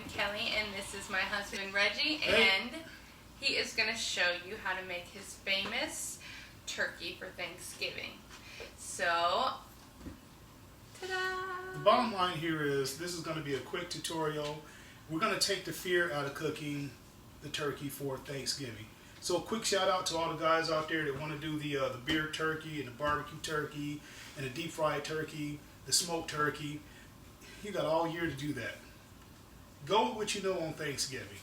Kelly, and this is my husband Reggie, and he is going to show you how to make his famous turkey for Thanksgiving. So, ta-da! The bottom line here is this is going to be a quick tutorial. We're going to take the fear out of cooking the turkey for Thanksgiving. So a quick shout out to all the guys out there that want to do the beer turkey and the barbecue turkey and the deep fried turkey, the smoked turkey. You got all year to do that. Go with what you know on Thanksgiving.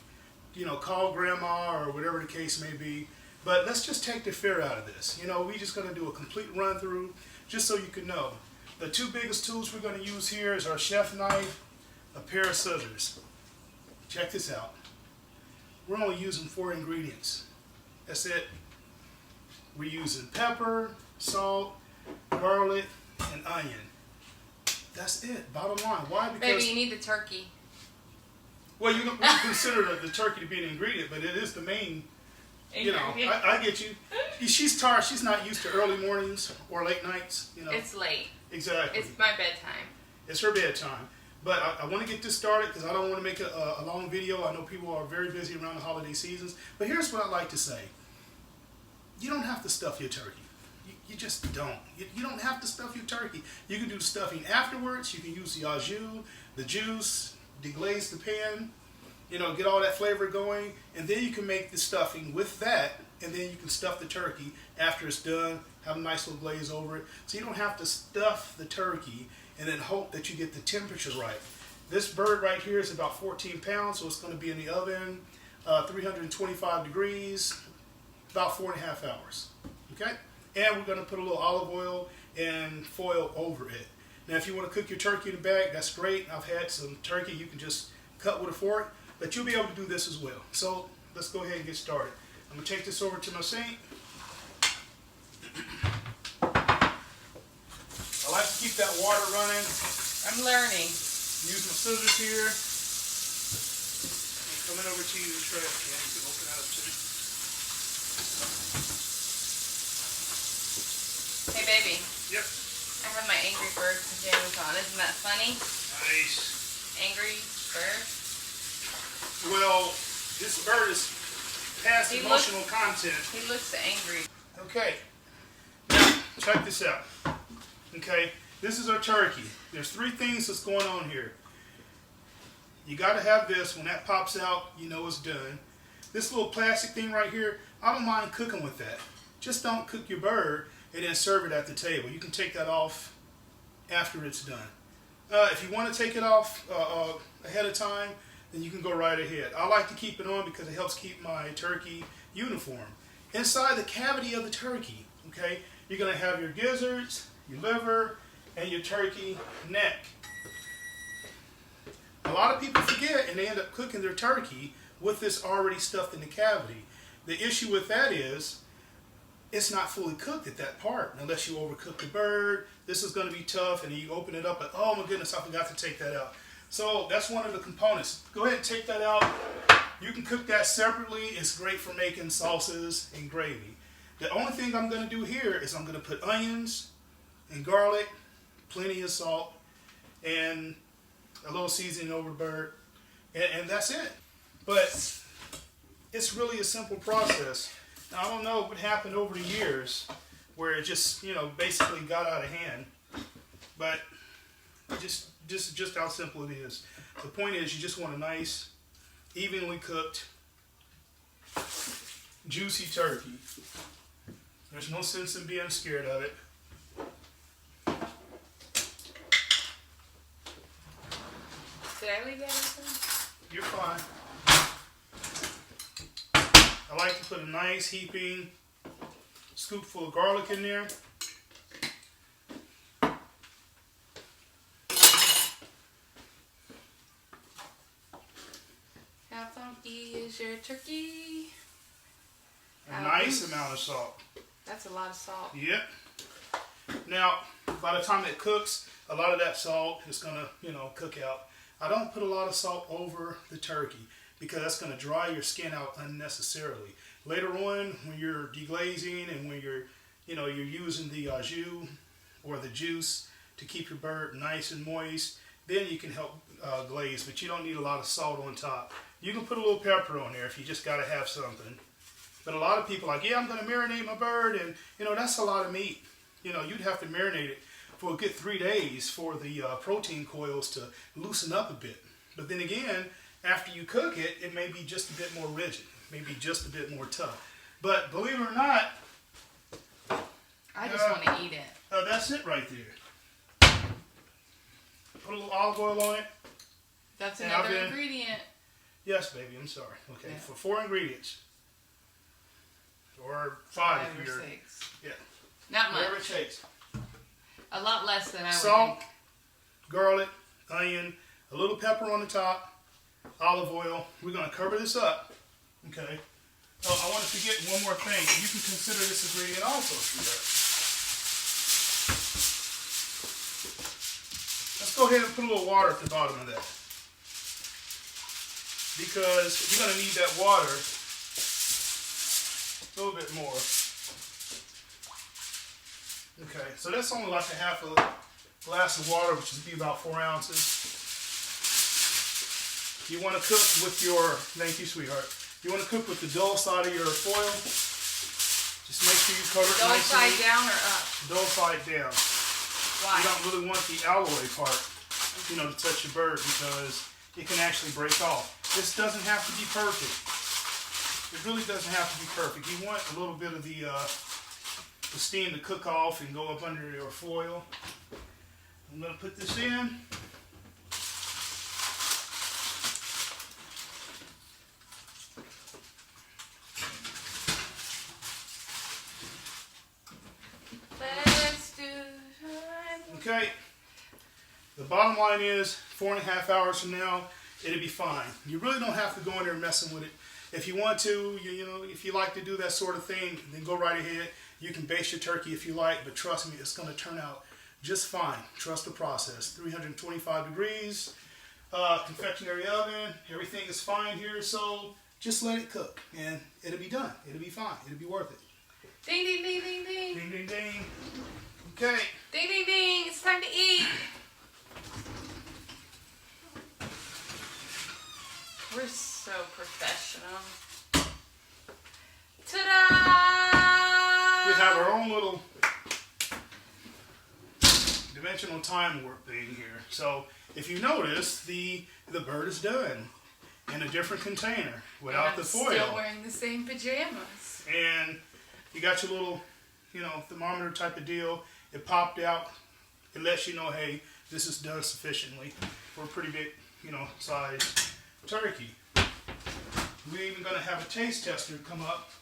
You know, call grandma or whatever the case may be. But let's just take the fear out of this. You know, we're just going to do a complete run through just so you can know. The two biggest tools we're going to use here is our chef knife, a pair of scissors. Check this out. We're only using 4 ingredients. That's it. We're using pepper, salt, garlic, and onion. That's it. Bottom line. Why? Because Baby, you need the turkey. Well, you can consider the turkey to be an ingredient, but it is the main. You know, I get you. She's tired. She's not used to early mornings or late nights. You know, it's late. Exactly. It's my bedtime. It's her bedtime. But I want to get this started because I don't want to make a long video. I know people are very busy around the holiday seasons. But here's what I like to say. You don't have to stuff your turkey. You just don't. You don't have to stuff your turkey. You can do the stuffing afterwards. You can use the au jus, the juice, deglaze the pan, you know, get all that flavor going. And then you can make the stuffing with that. And then you can stuff the turkey after it's done. Have a nice little glaze over it. So you don't have to stuff the turkey and then hope that you get the temperature right. This bird right here is about 14 pounds, so it's going to be in the oven, 325 degrees, about 4.5 hours. Okay? And we're going to put a little olive oil and foil over it. Now, if you want to cook your turkey in the bag, that's great. I've had some turkey you can just cut with a fork, but you'll be able to do this as well. So let's go ahead and get started. I'm going to take this over to my sink. I like to keep that water running. I'm learning. Use my scissors here. I'm coming over to you to try it. Yeah, you can open that up too. Hey, baby. Yep. I have my Angry Bird pajamas on. Isn't that funny? Nice. Angry Bird? Well, this bird is past emotional content. He looks angry. Okay. Now, check this out. Okay, this is our turkey. There's 3 things that's going on here. You got to have this. When that pops out, you know it's done. This little plastic thing right here, I don't mind cooking with that. Just don't cook your bird and then serve it at the table. You can take that off after it's done. If you want to take it off ahead of time, then you can go right ahead. I like to keep it on because it helps keep my turkey uniform. Inside the cavity of the turkey, okay, you're going to have your gizzards, your liver, and your turkey neck. A lot of people forget and they end up cooking their turkey with this already stuffed in the cavity. The issue with that is it's not fully cooked at that part unless you overcook the bird. This is going to be tough, and you open it up and oh my goodness, I forgot to take that out. So that's one of the components. Go ahead and take that out. You can cook that separately. It's great for making sauces and gravy. The only thing I'm going to do here is I'm going to put onions and garlic, plenty of salt, and a little seasoning over the bird, and that's it. But it's really a simple process. Now, I don't know what happened over the years where it just, you know, basically got out of hand, but just how simple it is. The point is you just want a nice, evenly cooked, juicy turkey. There's no sense in being scared of it. Did I leave that open? You're fine. I like to put a nice heaping scoop full of garlic in there. How funky is your turkey? A nice amount of salt. That's a lot of salt. Yep. Now, by the time it cooks, a lot of that salt is going to, you know, cook out. I don't put a lot of salt over the turkey because that's going to dry your skin out unnecessarily. Later on, when you're deglazing and when you're, you know, you're using the au jus or the juice to keep your bird nice and moist, then you can help glaze, but you don't need a lot of salt on top. You can put a little pepper on there if you just got to have something. But a lot of people are like, yeah, I'm going to marinate my bird, and that's a lot of meat. You'd have to marinate it for a good 3 days for the protein coils to loosen up a bit. But then again, after you cook it, it may be just a bit more rigid, maybe just a bit more tough. But believe it or not, I just want to eat it. That's it right there. Put a little olive oil on it. That's another ingredient. Yes, baby, I'm sorry. Okay, yeah. For 4 ingredients. Or 5 or if you're... 6. Yeah. Not much. Whatever it takes. A lot less than I would Salt, think. garlic, onion, a little pepper on the top, olive oil. We're going to cover this up. Okay. Oh, I want to forget one more thing. You can consider this ingredient also, sweetheart. Let's go ahead and put a little water at the bottom of that. Because you're going to need that water a little bit more. Okay, so that's only like a half a glass of water, which would be about 4 ounces. You want to cook with your, thank you, sweetheart. You want to cook with the dull side of your foil. Just make sure you cover it nicely. Dull side down or up? Dull side down. Why? You don't really want the alloy part, to touch your bird because it can actually break off. This doesn't have to be perfect. It really doesn't have to be perfect. You want a little bit of the steam to cook off and go up under your foil. I'm going to put this in. Okay, the bottom line is 4.5 hours from now, it'll be fine. You really don't have to go in there messing with it. If you want to, if you like to do that sort of thing, then go right ahead. You can baste your turkey if you like, but trust me, it's going to turn out just fine. Trust the process. 325 degrees, confectionery oven, everything is fine here, so just let it cook, and it'll be done. It'll be fine. It'll be worth it. Ding, ding, ding, ding, ding. Ding, ding, ding. Okay. Ding, ding, ding. It's time to eat. We're so professional. Ta-da! We have our own little dimensional time warp thing here. So if you notice, the bird is done in a different container without the foil. Still wearing the same pajamas. And you got your little, thermometer type of deal. It popped out. It lets you know, hey, this is done sufficiently for a pretty big, size turkey. We're even going to have a taste tester come up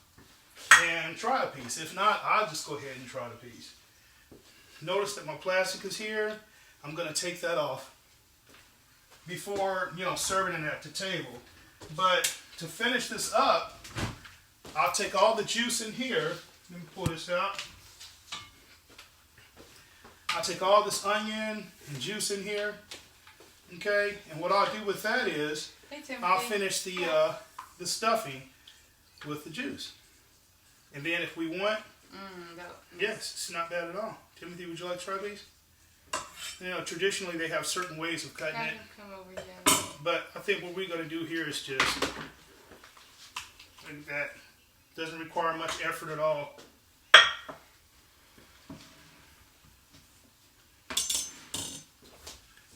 and try a piece. If not, I'll just go ahead and try the piece. Notice that my plastic is here. I'm going to take that off before, serving it at the table. But to finish this up, I'll take all the juice in here. Let me pull this out. I'll take all this onion and juice in here. Okay, and what I'll do with that is I'll finish the stuffing with the juice. And then if we want, yes, it's not bad at all. Timothy, would you like to try these? Traditionally they have certain ways of cutting it. Come over here. But I think what we're going to do here is just like that. Doesn't require much effort at all.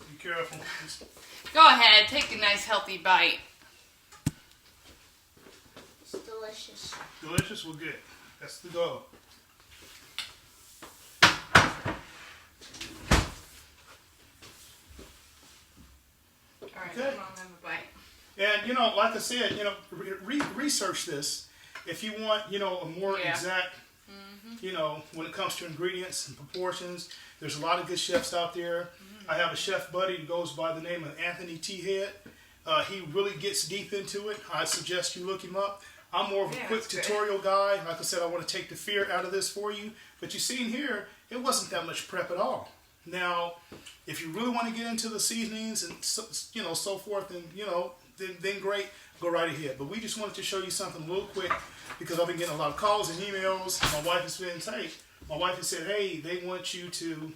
Be careful. Go ahead, take a nice healthy bite. It's delicious. Delicious? Well, good. That's the goal. Alright, Okay. come on, have a bite. And, like I said, research this. If you want, a more exact, when it comes to ingredients and proportions, there's a lot of good chefs out there. I have a chef buddy who goes by the name of Anthony T. Head. He really gets deep into it. I suggest you look him up. I'm more of a quick tutorial guy. Like I said, I want to take the fear out of this for you. But you see in here, it wasn't that much prep at all. Now, if you really want to get into the seasonings and so forth, and then great, go right ahead. But we just wanted to show you something a little quick because I've been getting a lot of calls and emails. My wife has been saying, hey, they want you to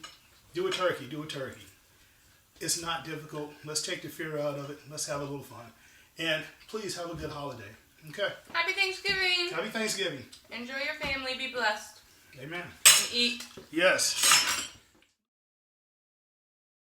do a turkey. It's not difficult. Let's take the fear out of it. Let's have a little fun. And please have a good holiday. Okay? Happy Thanksgiving. Happy Thanksgiving. Enjoy your family. Be blessed. Amen. And eat. Yes.